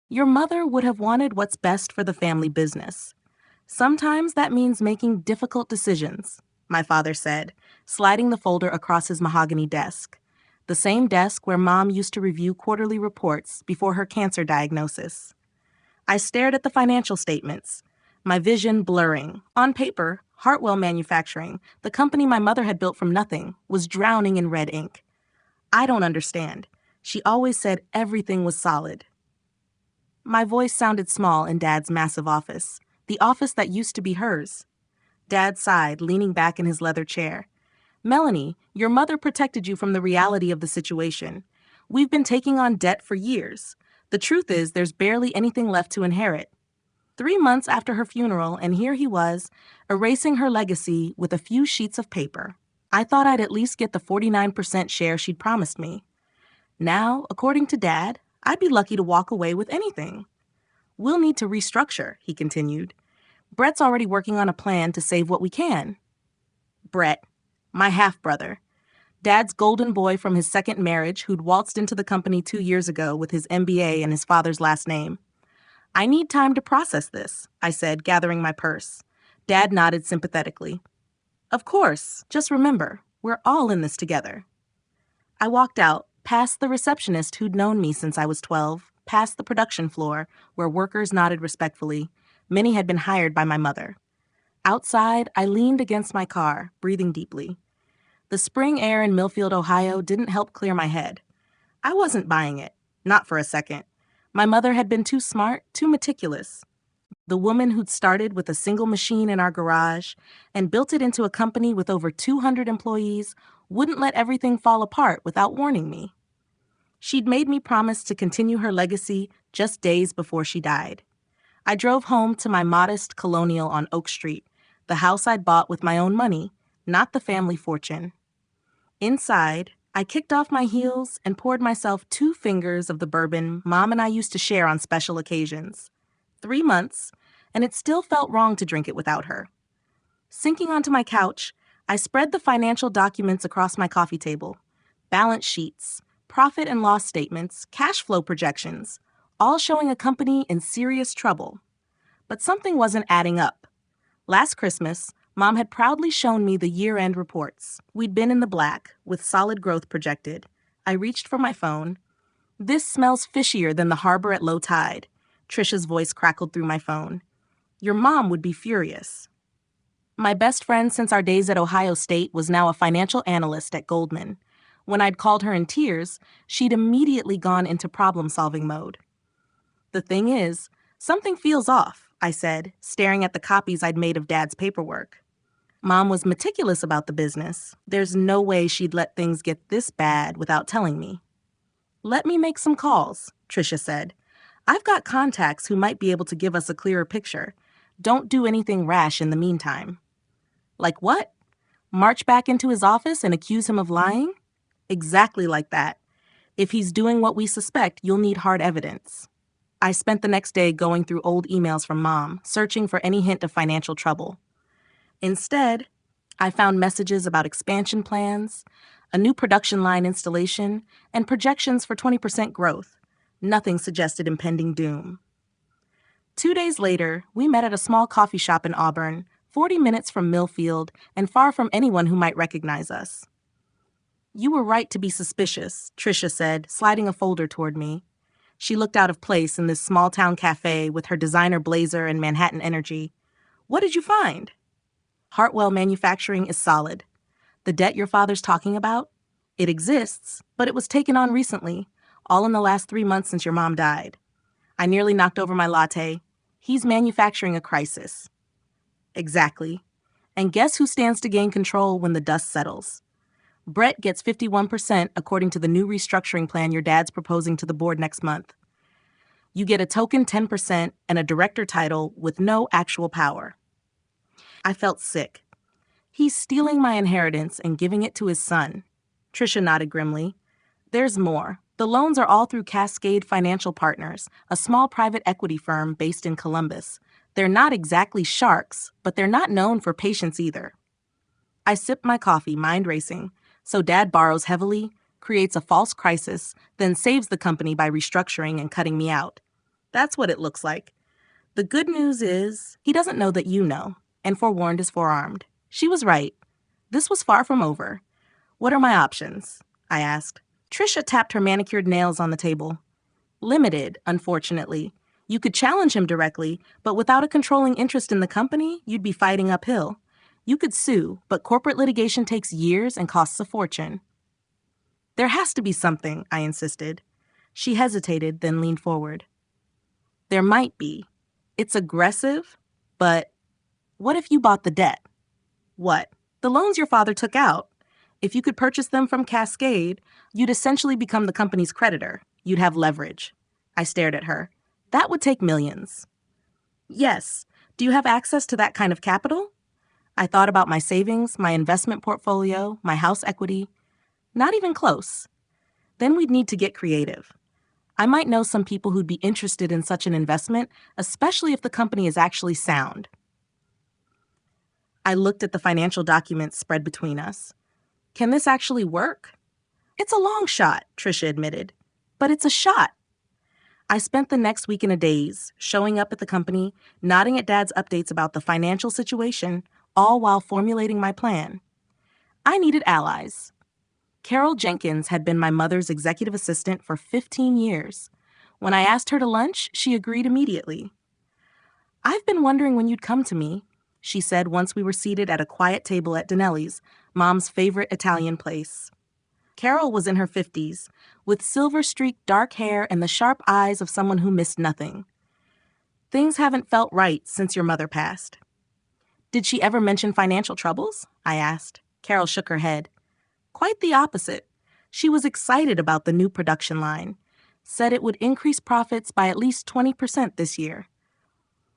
Your mother would have wanted what's best for the family business. Sometimes that means making difficult decisions, my father said, sliding the folder across his mahogany desk. The same desk where Mom used to review quarterly reports before her cancer diagnosis. I stared at the financial statements, my vision blurring. On paper, Hartwell Manufacturing, the company my mother had built from nothing, was drowning in red ink. I don't understand. She always said everything was solid. My voice sounded small in Dad's massive office, the office that used to be hers. Dad sighed, leaning back in his leather chair. Melanie, your mother protected you from the reality of the situation. We've been taking on debt for years. The truth is, there's barely anything left to inherit. 3 months after her funeral, and here he was, erasing her legacy with a few sheets of paper. I thought I'd at least get the 49% share she'd promised me. Now, according to Dad, I'd be lucky to walk away with anything. We'll need to restructure, he continued. Brett's already working on a plan to save what we can. Brett, my half-brother. Dad's golden boy from his second marriage who'd waltzed into the company 2 years ago with his MBA and his father's last name. I need time to process this, I said, gathering my purse. Dad nodded sympathetically. Of course, just remember, we're all in this together. I walked out, past the receptionist who'd known me since I was 12, past the production floor, where workers nodded respectfully. Many had been hired by my mother. Outside, I leaned against my car, breathing deeply. The spring air in Millfield, Ohio didn't help clear my head. I wasn't buying it, not for a second. My mother had been too smart, too meticulous. The woman who'd started with a single machine in our garage and built it into a company with over 200 employees wouldn't let everything fall apart without warning me. She'd made me promise to continue her legacy just days before she died. I drove home to my modest colonial on Oak Street, the house I'd bought with my own money, not the family fortune. Inside, I kicked off my heels and poured myself 2 fingers of the bourbon Mom and I used to share on special occasions. 3 months, and it still felt wrong to drink it without her. Sinking onto my couch, I spread the financial documents across my coffee table. Balance sheets, profit and loss statements, cash flow projections, all showing a company in serious trouble. But something wasn't adding up. Last Christmas, Mom had proudly shown me the year-end reports. We'd been in the black, with solid growth projected. I reached for my phone. This smells fishier than the harbor at low tide. Trisha's voice crackled through my phone. Your mom would be furious. My best friend since our days at Ohio State was now a financial analyst at Goldman. When I'd called her in tears, she'd immediately gone into problem-solving mode. The thing is, something feels off, I said, staring at the copies I'd made of Dad's paperwork. Mom was meticulous about the business. There's no way she'd let things get this bad without telling me. Let me make some calls, Trisha said. I've got contacts who might be able to give us a clearer picture. Don't do anything rash in the meantime. Like what? March back into his office and accuse him of lying? Exactly like that. If he's doing what we suspect, you'll need hard evidence. I spent the next day going through old emails from Mom, searching for any hint of financial trouble. Instead, I found messages about expansion plans, a new production line installation, and projections for 20% growth. Nothing suggested impending doom. 2 days later, we met at a small coffee shop in Auburn, 40 minutes from Millfield and far from anyone who might recognize us. You were right to be suspicious, Trisha said, sliding a folder toward me. She looked out of place in this small-town cafe with her designer blazer and Manhattan energy. What did you find? Hartwell Manufacturing is solid. The debt your father's talking about? It exists, but it was taken on recently, all in the last 3 months since your mom died. I nearly knocked over my latte. He's manufacturing a crisis. Exactly. And guess who stands to gain control when the dust settles? Brett gets 51% according to the new restructuring plan your dad's proposing to the board next month. You get a token 10% and a director title with no actual power. I felt sick. He's stealing my inheritance and giving it to his son. Trisha nodded grimly. There's more. The loans are all through Cascade Financial Partners, a small private equity firm based in Columbus. They're not exactly sharks, but they're not known for patience either. I sipped my coffee, mind racing. So Dad borrows heavily, creates a false crisis, then saves the company by restructuring and cutting me out. That's what it looks like. The good news is, he doesn't know that you know, and forewarned is forearmed. She was right. This was far from over. What are my options? I asked. Trisha tapped her manicured nails on the table. Limited, unfortunately. You could challenge him directly, but without a controlling interest in the company, you'd be fighting uphill. You could sue, but corporate litigation takes years and costs a fortune. There has to be something, I insisted. She hesitated, then leaned forward. There might be. It's aggressive, but what if you bought the debt? What? The loans your father took out. If you could purchase them from Cascade, you'd essentially become the company's creditor. You'd have leverage. I stared at her. That would take millions. Yes. Do you have access to that kind of capital? I thought about my savings, my investment portfolio, my house equity. Not even close. Then we'd need to get creative. I might know some people who'd be interested in such an investment, especially if the company is actually sound. I looked at the financial documents spread between us. Can this actually work? It's a long shot, Trisha admitted. But it's a shot. I spent the next week in a daze, showing up at the company, nodding at Dad's updates about the financial situation, all while formulating my plan. I needed allies. Carol Jenkins had been my mother's executive assistant for 15 years. When I asked her to lunch, she agreed immediately. I've been wondering when you'd come to me, she said once we were seated at a quiet table at Dinelli's, Mom's favorite Italian place. Carol was in her 50s, with silver-streaked dark hair and the sharp eyes of someone who missed nothing. Things haven't felt right since your mother passed. Did she ever mention financial troubles? I asked. Carol shook her head. Quite the opposite. She was excited about the new production line. Said it would increase profits by at least 20% this year.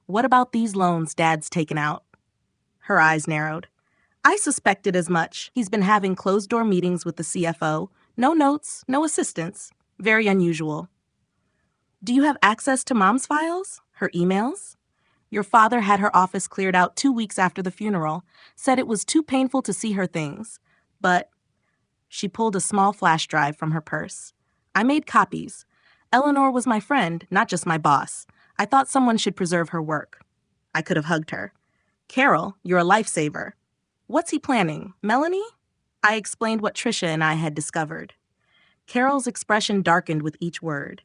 What about these loans Dad's taken out? Her eyes narrowed. I suspected as much. He's been having closed-door meetings with the CFO. No notes, no assistants. Very unusual. Do you have access to Mom's files? Her emails? Your father had her office cleared out 2 weeks after the funeral. Said it was too painful to see her things. But she pulled a small flash drive from her purse. I made copies. Eleanor was my friend, not just my boss. I thought someone should preserve her work. I could have hugged her. Carol, you're a lifesaver. What's he planning, Melanie? I explained what Trisha and I had discovered. Carol's expression darkened with each word.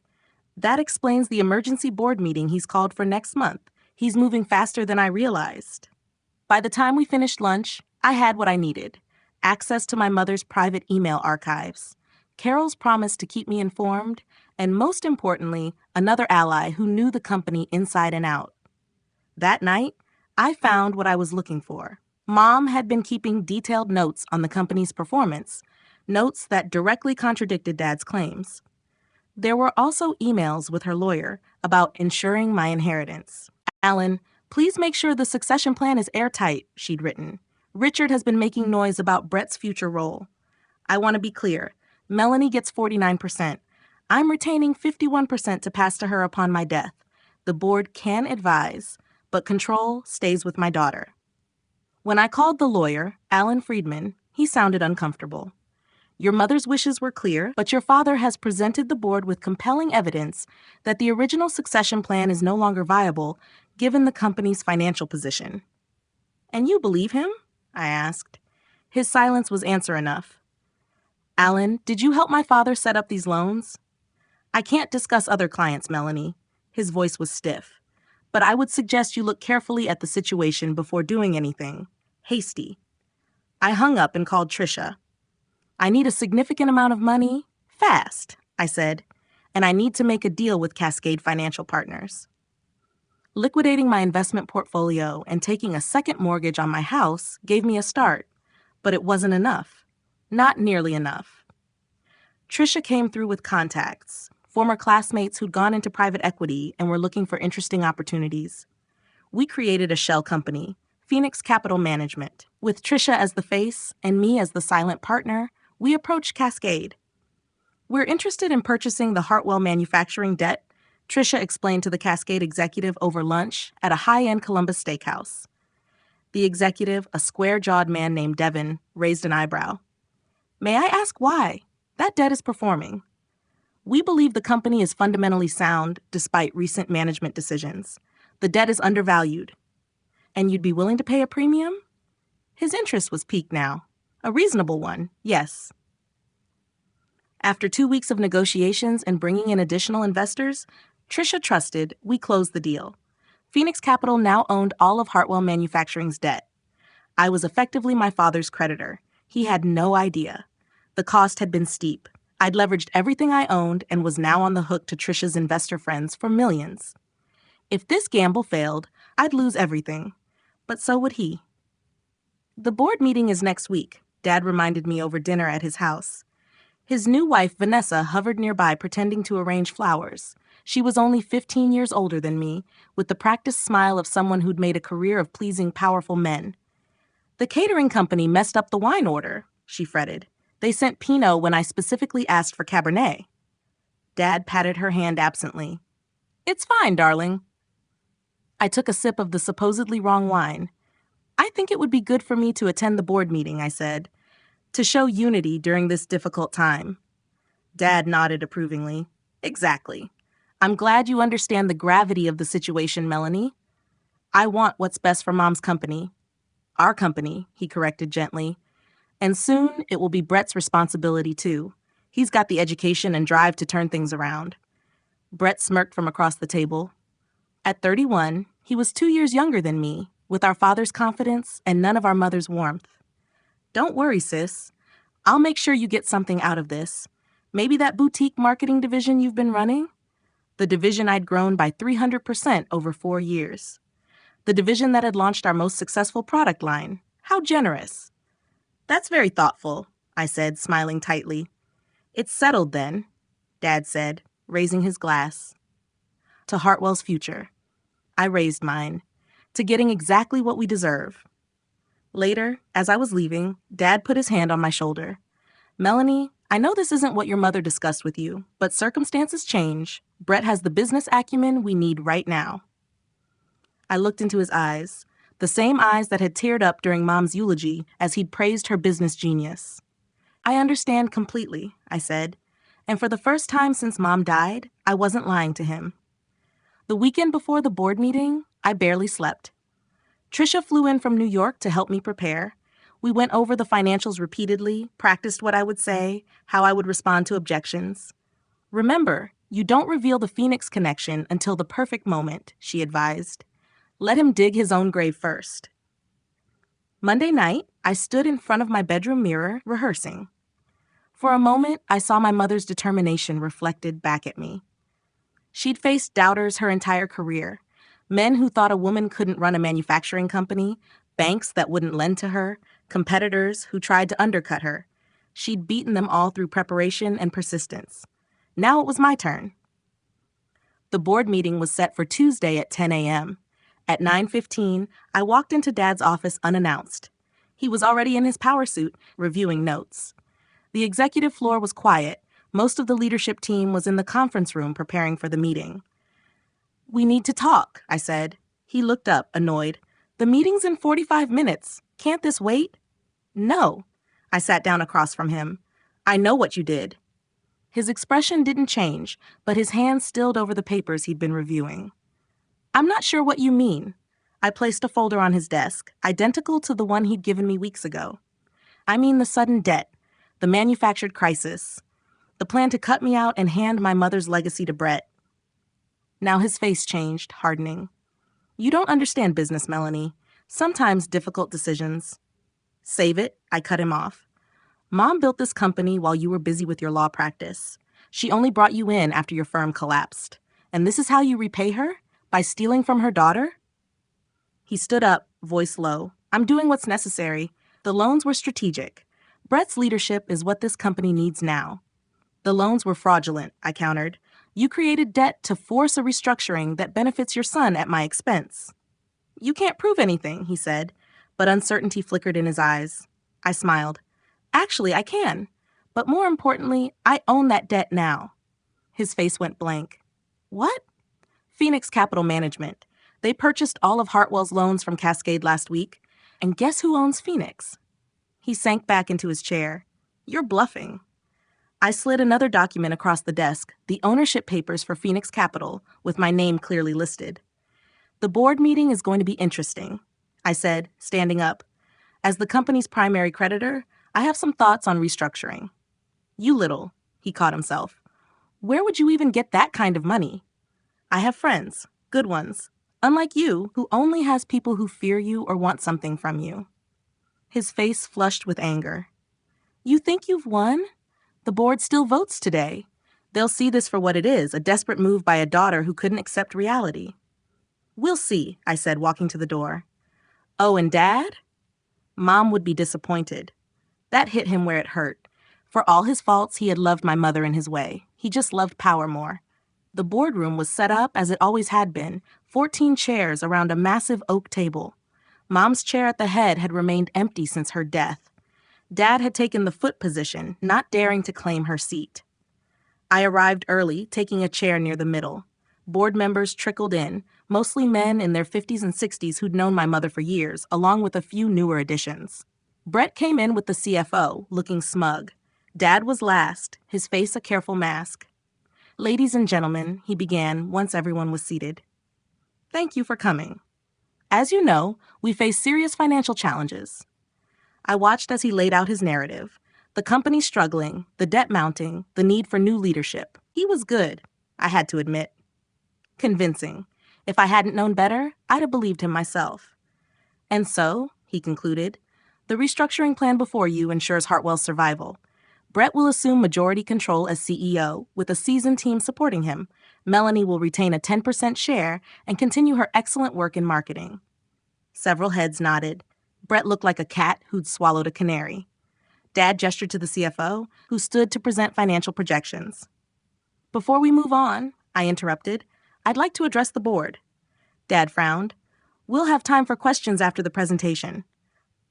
That explains the emergency board meeting he's called for next month. He's moving faster than I realized. By the time we finished lunch, I had what I needed. Access to my mother's private email archives, Carol's promise to keep me informed, and most importantly, another ally who knew the company inside and out. That night, I found what I was looking for. Mom had been keeping detailed notes on the company's performance, notes that directly contradicted Dad's claims. There were also emails with her lawyer about ensuring my inheritance. Alan, please make sure the succession plan is airtight, she'd written. Richard has been making noise about Brett's future role. I want to be clear. Melanie gets 49%. I'm retaining 51% to pass to her upon my death. The board can advise, but control stays with my daughter. When I called the lawyer, Alan Friedman, he sounded uncomfortable. Your mother's wishes were clear, but your father has presented the board with compelling evidence that the original succession plan is no longer viable, given the company's financial position. And you believe him? I asked. His silence was answer enough. Alan, did you help my father set up these loans? I can't discuss other clients, Melanie. His voice was stiff. But I would suggest you look carefully at the situation before doing anything. Hasty. I hung up and called Trisha. I need a significant amount of money, fast, I said, and I need to make a deal with Cascade Financial Partners. Liquidating my investment portfolio and taking a second mortgage on my house gave me a start, but it wasn't enough. Not nearly enough. Trisha came through with contacts, former classmates who'd gone into private equity and were looking for interesting opportunities. We created a shell company, Phoenix Capital Management. With Trisha as the face and me as the silent partner, we approached Cascade. We're interested in purchasing the Hartwell manufacturing debt, Trisha explained to the Cascade executive over lunch at a high-end Columbus steakhouse. The executive, a square-jawed man named Devin, raised an eyebrow. May I ask why? That debt is performing. We believe the company is fundamentally sound despite recent management decisions. The debt is undervalued. And you'd be willing to pay a premium? His interest was piqued now. A reasonable one, yes. After 2 weeks of negotiations and bringing in additional investors, Trisha trusted we closed the deal. Phoenix Capital now owned all of Hartwell Manufacturing's debt. I was effectively my father's creditor. He had no idea. The cost had been steep. I'd leveraged everything I owned and was now on the hook to Trisha's investor friends for millions. If this gamble failed, I'd lose everything. But so would he. The board meeting is next week, Dad reminded me over dinner at his house. His new wife, Vanessa, hovered nearby pretending to arrange flowers. She was only 15 years older than me, with the practiced smile of someone who'd made a career of pleasing powerful men. The catering company messed up the wine order, she fretted. They sent Pinot when I specifically asked for Cabernet. Dad patted her hand absently. It's fine, darling. I took a sip of the supposedly wrong wine. I think it would be good for me to attend the board meeting, I said, to show unity during this difficult time. Dad nodded approvingly. Exactly. I'm glad you understand the gravity of the situation, Melanie. I want what's best for Mom's company. Our company, he corrected gently. And soon it will be Brett's responsibility too. He's got the education and drive to turn things around. Brett smirked from across the table. At 31, he was 2 years younger than me, with our father's confidence and none of our mother's warmth. Don't worry, sis. I'll make sure you get something out of this. Maybe that boutique marketing division you've been running? The division I'd grown by 300% over 4 years. The division that had launched our most successful product line. How generous. That's very thoughtful, I said, smiling tightly. It's settled then, Dad said, raising his glass. To Hartwell's future. I raised mine. To getting exactly what we deserve. Later, as I was leaving, Dad put his hand on my shoulder. Melanie, I know this isn't what your mother discussed with you, but circumstances change. Brett has the business acumen we need right now. I looked into his eyes, the same eyes that had teared up during Mom's eulogy as he'd praised her business genius. I understand completely, I said, and for the first time since Mom died, I wasn't lying to him. The weekend before the board meeting, I barely slept. Trisha flew in from New York to help me prepare. We went over the financials repeatedly, practiced what I would say, how I would respond to objections. Remember, you don't reveal the Phoenix connection until the perfect moment, she advised. Let him dig his own grave first. Monday night, I stood in front of my bedroom mirror, rehearsing. For a moment, I saw my mother's determination reflected back at me. She'd faced doubters her entire career, men who thought a woman couldn't run a manufacturing company, banks that wouldn't lend to her, competitors who tried to undercut her. She'd beaten them all through preparation and persistence. Now it was my turn. The board meeting was set for Tuesday at 10 a.m. At 9:15, I walked into Dad's office unannounced. He was already in his power suit, reviewing notes. The executive floor was quiet. Most of the leadership team was in the conference room preparing for the meeting. We need to talk, I said. He looked up, annoyed. The meeting's in 45 minutes. Can't this wait? No. I sat down across from him. I know what you did. His expression didn't change, but his hand stilled over the papers he'd been reviewing. I'm not sure what you mean. I placed a folder on his desk, identical to the one he'd given me weeks ago. I mean the sudden debt, the manufactured crisis, the plan to cut me out and hand my mother's legacy to Brett. Now his face changed, hardening. You don't understand business, Melanie. Sometimes difficult decisions. Save it, I cut him off. Mom built this company while you were busy with your law practice. She only brought you in after your firm collapsed. And this is how you repay her? By stealing from her daughter? He stood up, voice low. I'm doing what's necessary. The loans were strategic. Brett's leadership is what this company needs now. The loans were fraudulent, I countered. You created debt to force a restructuring that benefits your son at my expense. You can't prove anything, he said, but uncertainty flickered in his eyes. I smiled. Actually, I can. But more importantly, I own that debt now. His face went blank. What? Phoenix Capital Management. They purchased all of Hartwell's loans from Cascade last week. And guess who owns Phoenix? He sank back into his chair. You're bluffing. I slid another document across the desk, the ownership papers for Phoenix Capital, with my name clearly listed. The board meeting is going to be interesting, I said, standing up. As the company's primary creditor, I have some thoughts on restructuring. You little, he caught himself. Where would you even get that kind of money? I have friends, good ones, unlike you, who only has people who fear you or want something from you. His face flushed with anger. You think you've won? The board still votes today. They'll see this for what it is, a desperate move by a daughter who couldn't accept reality. We'll see, I said, walking to the door. Oh, and Dad? Mom would be disappointed. That hit him where it hurt. For all his faults, he had loved my mother in his way. He just loved power more. The boardroom was set up as it always had been, 14 chairs around a massive oak table. Mom's chair at the head had remained empty since her death. Dad had taken the foot position, not daring to claim her seat. I arrived early, taking a chair near the middle. Board members trickled in, mostly men in their 50s and 60s who'd known my mother for years, along with a few newer additions. Brett came in with the CFO, looking smug. Dad was last, his face a careful mask. Ladies and gentlemen, he began once everyone was seated. Thank you for coming. As you know, we face serious financial challenges. I watched as he laid out his narrative. The company struggling, the debt mounting, the need for new leadership. He was good, I had to admit. Convincing. If I hadn't known better, I'd have believed him myself. And so, he concluded, the restructuring plan before you ensures Hartwell's survival. Brett will assume majority control as CEO, with a seasoned team supporting him. Melanie will retain a 10% share and continue her excellent work in marketing. Several heads nodded. Brett looked like a cat who'd swallowed a canary. Dad gestured to the CFO, who stood to present financial projections. Before we move on, I interrupted, I'd like to address the board. Dad frowned. We'll have time for questions after the presentation.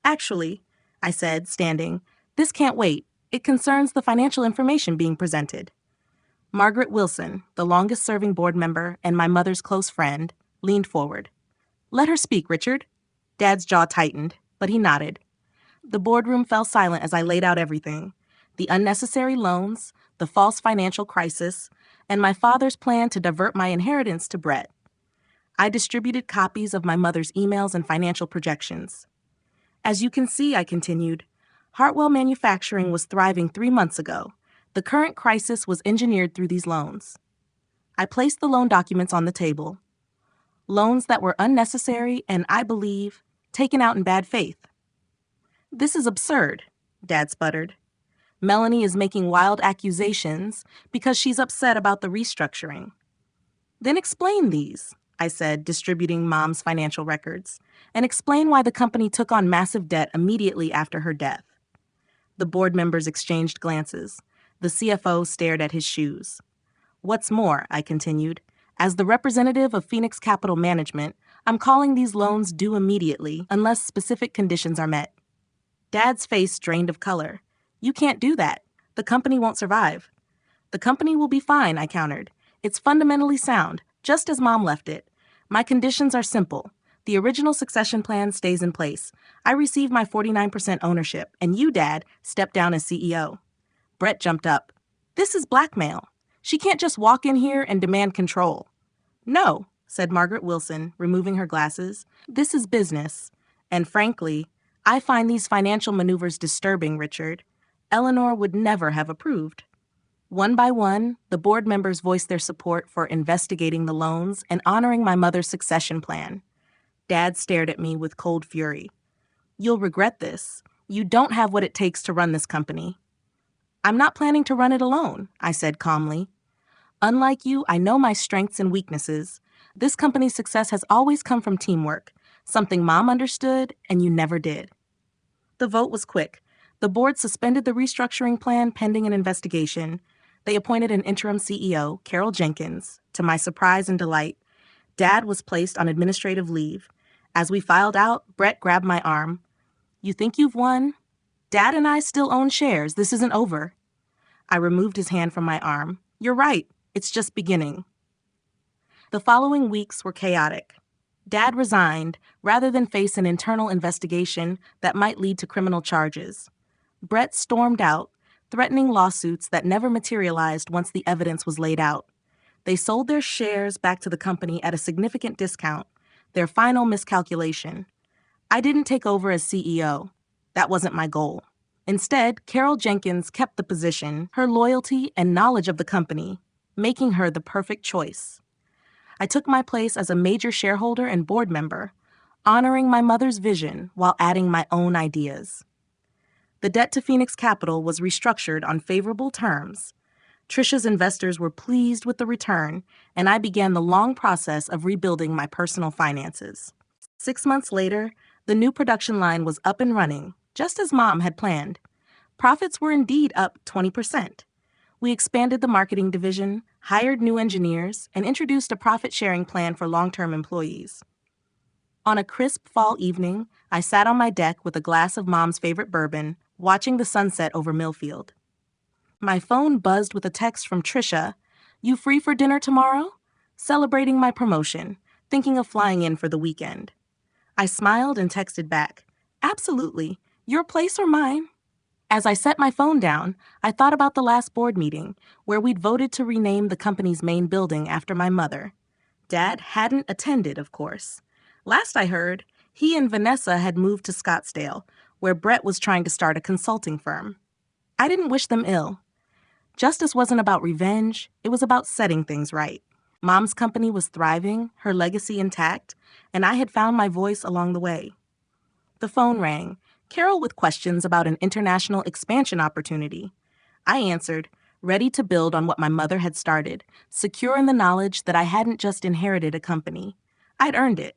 Actually, I said, standing, this can't wait. It concerns the financial information being presented. Margaret Wilson, the longest-serving board member and my mother's close friend, leaned forward. Let her speak, Richard. Dad's jaw tightened, but he nodded. The boardroom fell silent as I laid out everything. The unnecessary loans, the false financial crisis, and my father's plan to divert my inheritance to Brett. I distributed copies of my mother's emails and financial projections. As you can see, I continued, Hartwell Manufacturing was thriving 3 months ago. The current crisis was engineered through these loans. I placed the loan documents on the table. Loans that were unnecessary and, I believe, taken out in bad faith. This is absurd, Dad sputtered. Melanie is making wild accusations because she's upset about the restructuring. Then explain these, I said, distributing Mom's financial records, and explain why the company took on massive debt immediately after her death. The board members exchanged glances. The CFO stared at his shoes. What's more, I continued, as the representative of Phoenix Capital Management, I'm calling these loans due immediately unless specific conditions are met. Dad's face drained of color. You can't do that. The company won't survive. The company will be fine, I countered. It's fundamentally sound, just as Mom left it. My conditions are simple. The original succession plan stays in place. I receive my 49% ownership, and you, Dad, step down as CEO. Brett jumped up. This is blackmail. She can't just walk in here and demand control. No, said Margaret Wilson, removing her glasses. This is business. And frankly, I find these financial maneuvers disturbing, Richard. Eleanor would never have approved. One by one, the board members voiced their support for investigating the loans and honoring my mother's succession plan. Dad stared at me with cold fury. You'll regret this. You don't have what it takes to run this company. I'm not planning to run it alone, I said calmly. Unlike you, I know my strengths and weaknesses. This company's success has always come from teamwork, something Mom understood and you never did. The vote was quick. The board suspended the restructuring plan pending an investigation. They appointed an interim CEO, Carol Jenkins. To my surprise and delight, Dad was placed on administrative leave. As we filed out, Brett grabbed my arm. You think you've won? Dad and I still own shares. This isn't over. I removed his hand from my arm. You're right. It's just beginning. The following weeks were chaotic. Dad resigned rather than face an internal investigation that might lead to criminal charges. Brett stormed out, threatening lawsuits that never materialized once the evidence was laid out. They sold their shares back to the company at a significant discount, their final miscalculation. I didn't take over as CEO. That wasn't my goal. Instead, Carol Jenkins kept the position, her loyalty and knowledge of the company, making her the perfect choice. I took my place as a major shareholder and board member, honoring my mother's vision while adding my own ideas. The debt to Phoenix Capital was restructured on favorable terms. Trisha's investors were pleased with the return, and I began the long process of rebuilding my personal finances. 6 months later, the new production line was up and running, just as Mom had planned. Profits were indeed up 20%. We expanded the marketing division, hired new engineers, and introduced a profit-sharing plan for long-term employees. On a crisp fall evening, I sat on my deck with a glass of Mom's favorite bourbon, watching the sunset over Millfield. My phone buzzed with a text from Trisha. "You free for dinner tomorrow?" Celebrating my promotion, thinking of flying in for the weekend. I smiled and texted back, "Absolutely. Your place or mine?" As I set my phone down, I thought about the last board meeting, where we'd voted to rename the company's main building after my mother. Dad hadn't attended, of course. Last I heard, he and Vanessa had moved to Scottsdale, where Brett was trying to start a consulting firm. I didn't wish them ill. Justice wasn't about revenge, it was about setting things right. Mom's company was thriving, her legacy intact, and I had found my voice along the way. The phone rang, Carol with questions about an international expansion opportunity. I answered, ready to build on what my mother had started, secure in the knowledge that I hadn't just inherited a company. I'd earned it.